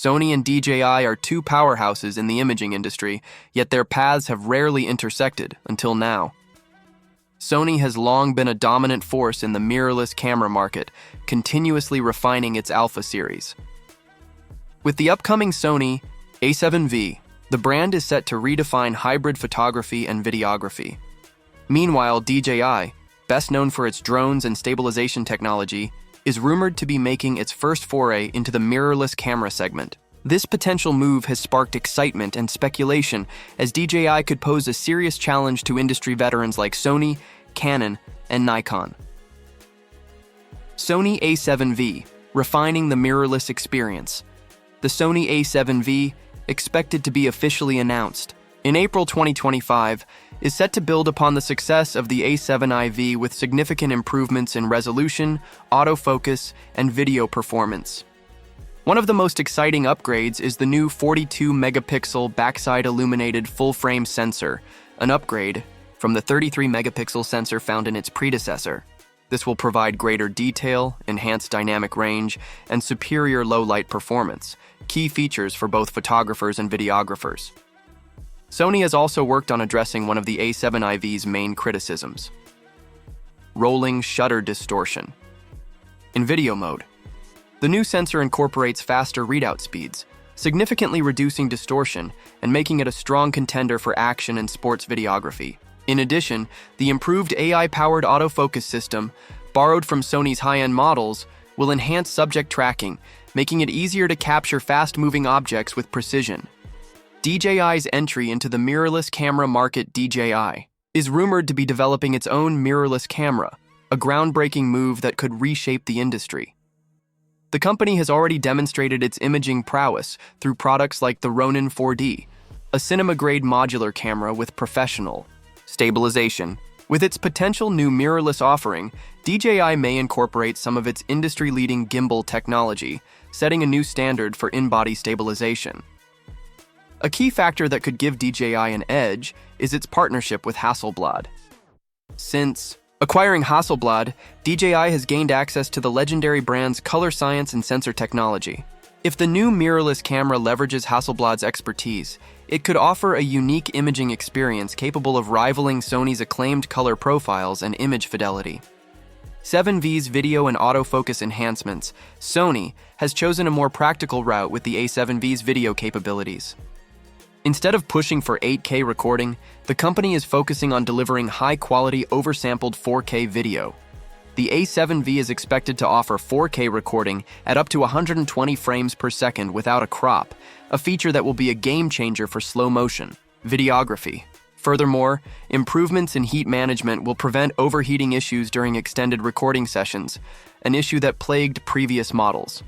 Sony and DJI are two powerhouses in the imaging industry, yet their paths have rarely intersected until now. Sony has long been a dominant force in the mirrorless camera market, continuously refining its Alpha series. With the upcoming Sony A7V, the brand is set to redefine hybrid photography and videography. Meanwhile, DJI, best known for its drones and stabilization technology, is rumored to be making its first foray into the mirrorless camera segment. This potential move has sparked excitement and speculation, as DJI could pose a serious challenge to industry veterans like Sony, Canon, and Nikon. Sony A7V, refining the mirrorless experience. The Sony A7V, expected to be officially announced in April 2025, is set to build upon the success of the A7IV with significant improvements in resolution, autofocus, and video performance. One of the most exciting upgrades is the new 42-megapixel backside illuminated full-frame sensor, an upgrade from the 33-megapixel sensor found in its predecessor. This will provide greater detail, enhanced dynamic range, and superior low-light performance, key features for both photographers and videographers. Sony has also worked on addressing one of the A7IV's main criticisms: rolling shutter distortion. In video mode, the new sensor incorporates faster readout speeds, significantly reducing distortion and making it a strong contender for action and sports videography. In addition, the improved AI-powered autofocus system, borrowed from Sony's high-end models, will enhance subject tracking, making it easier to capture fast-moving objects with precision. DJI's entry into the mirrorless camera market. DJI is rumored to be developing its own mirrorless camera, a groundbreaking move that could reshape the industry. The company has already demonstrated its imaging prowess through products like the Ronin 4D, a cinema-grade modular camera with professional stabilization. With its potential new mirrorless offering, DJI may incorporate some of its industry-leading gimbal technology, setting a new standard for in-body stabilization. A key factor that could give DJI an edge is its partnership with Hasselblad. Since acquiring Hasselblad, DJI has gained access to the legendary brand's color science and sensor technology. If the new mirrorless camera leverages Hasselblad's expertise, it could offer a unique imaging experience capable of rivaling Sony's acclaimed color profiles and image fidelity. A7V's video and autofocus enhancements. Sony has chosen a more practical route with the A7V's video capabilities. Instead of pushing for 8K recording, the company is focusing on delivering high-quality oversampled 4K video. The A7V is expected to offer 4K recording at up to 120 frames per second without a crop, a feature that will be a game-changer for slow-motion videography. Furthermore, improvements in heat management will prevent overheating issues during extended recording sessions, an issue that plagued previous models.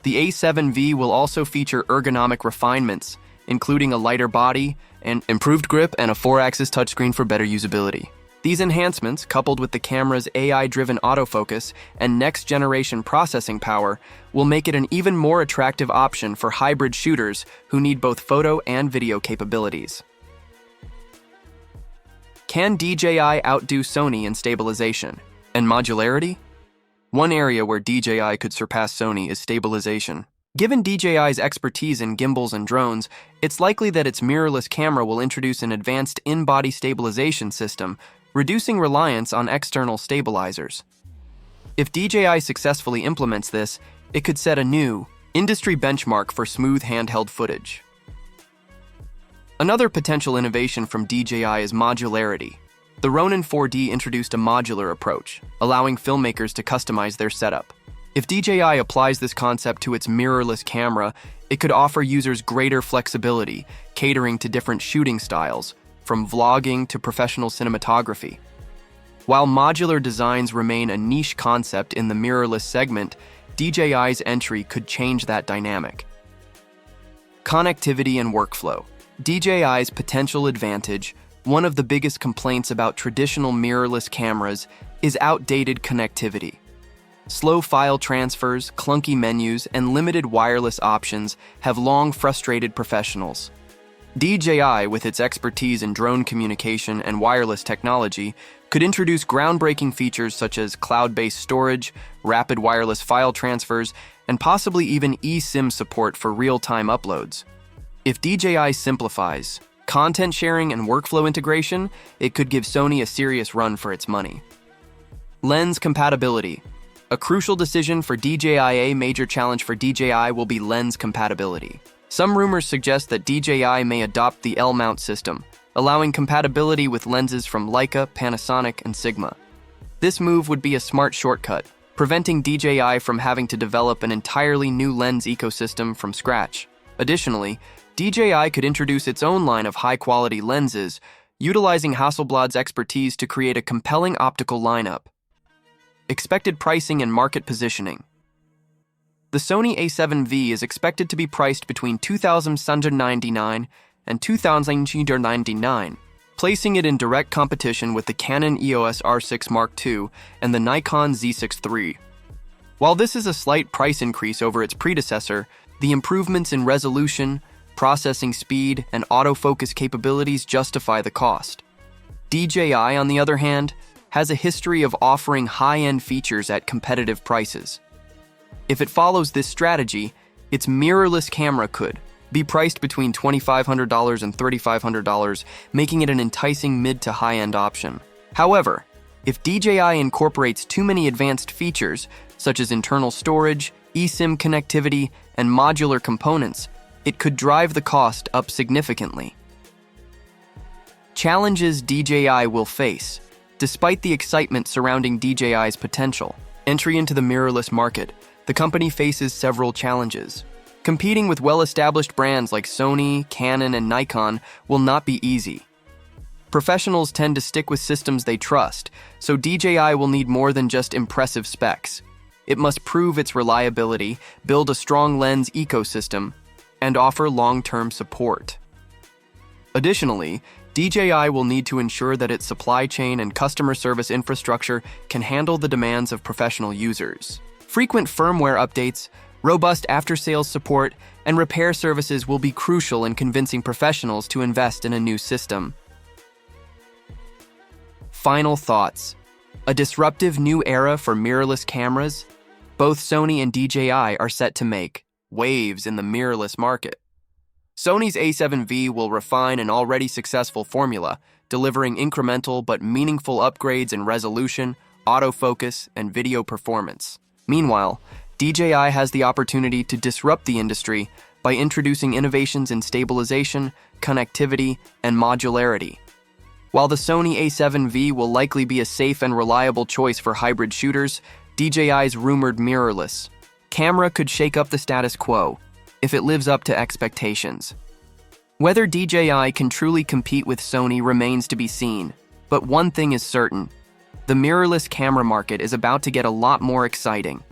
The A7V will also feature ergonomic refinements, including a lighter body, and improved grip, and a 4-axis touchscreen for better usability. These enhancements, coupled with the camera's AI-driven autofocus and next-generation processing power, will make it an even more attractive option for hybrid shooters who need both photo and video capabilities. Can DJI outdo Sony in stabilization and modularity? One area where DJI could surpass Sony is stabilization. Given DJI's expertise in gimbals and drones, it's likely that its mirrorless camera will introduce an advanced in-body stabilization system, reducing reliance on external stabilizers. If DJI successfully implements this, it could set a new industry benchmark for smooth handheld footage. Another potential innovation from DJI is modularity. The Ronin 4D introduced a modular approach, allowing filmmakers to customize their setup. If DJI applies this concept to its mirrorless camera, it could offer users greater flexibility, catering to different shooting styles, from vlogging to professional cinematography. While modular designs remain a niche concept in the mirrorless segment, DJI's entry could change that dynamic. Connectivity and workflow. DJI's potential advantage. One of the biggest complaints about traditional mirrorless cameras is outdated connectivity. Slow file transfers, clunky menus, and limited wireless options have long frustrated professionals. DJI, with its expertise in drone communication and wireless technology, could introduce groundbreaking features such as cloud-based storage, rapid wireless file transfers, and possibly even eSIM support for real-time uploads. If DJI simplifies content sharing and workflow integration, it could give Sony a serious run for its money. Lens compatibility. A crucial decision for DJI. A major challenge for DJI will be lens compatibility. Some rumors suggest that DJI may adopt the L-mount system, allowing compatibility with lenses from Leica, Panasonic, and Sigma. This move would be a smart shortcut, preventing DJI from having to develop an entirely new lens ecosystem from scratch. Additionally, DJI could introduce its own line of high-quality lenses, utilizing Hasselblad's expertise to create a compelling optical lineup. Expected pricing and market positioning. The Sony A7V is expected to be priced between $2,699 and $2,999, placing it in direct competition with the Canon EOS R6 Mark II and the Nikon Z6 III. While this is a slight price increase over its predecessor, the improvements in resolution, processing speed, and autofocus capabilities justify the cost. DJI, on the other hand, has a history of offering high-end features at competitive prices. If it follows this strategy, its mirrorless camera could be priced between $2,500 and $3,500, making it an enticing mid to high-end option. However, if DJI incorporates too many advanced features, such as internal storage, eSIM connectivity, and modular components, it could drive the cost up significantly. Challenges DJI will face. Despite the excitement surrounding DJI's potential entry into the mirrorless market, the company faces several challenges. Competing with well-established brands like Sony, Canon, and Nikon will not be easy. Professionals tend to stick with systems they trust, so DJI will need more than just impressive specs. It must prove its reliability, build a strong lens ecosystem, and offer long-term support. Additionally, DJI will need to ensure that its supply chain and customer service infrastructure can handle the demands of professional users. Frequent firmware updates, robust after-sales support, and repair services will be crucial in convincing professionals to invest in a new system. Final thoughts. A disruptive new era for mirrorless cameras. Both Sony and DJI are set to make waves in the mirrorless market. Sony's A7V will refine an already successful formula, delivering incremental but meaningful upgrades in resolution, autofocus, and video performance. Meanwhile, DJI has the opportunity to disrupt the industry by introducing innovations in stabilization, connectivity, and modularity. While the Sony A7V will likely be a safe and reliable choice for hybrid shooters, DJI's rumored mirrorless camera could shake up the status quo if it lives up to expectations. Whether DJI can truly compete with Sony remains to be seen, but one thing is certain: the mirrorless camera market is about to get a lot more exciting.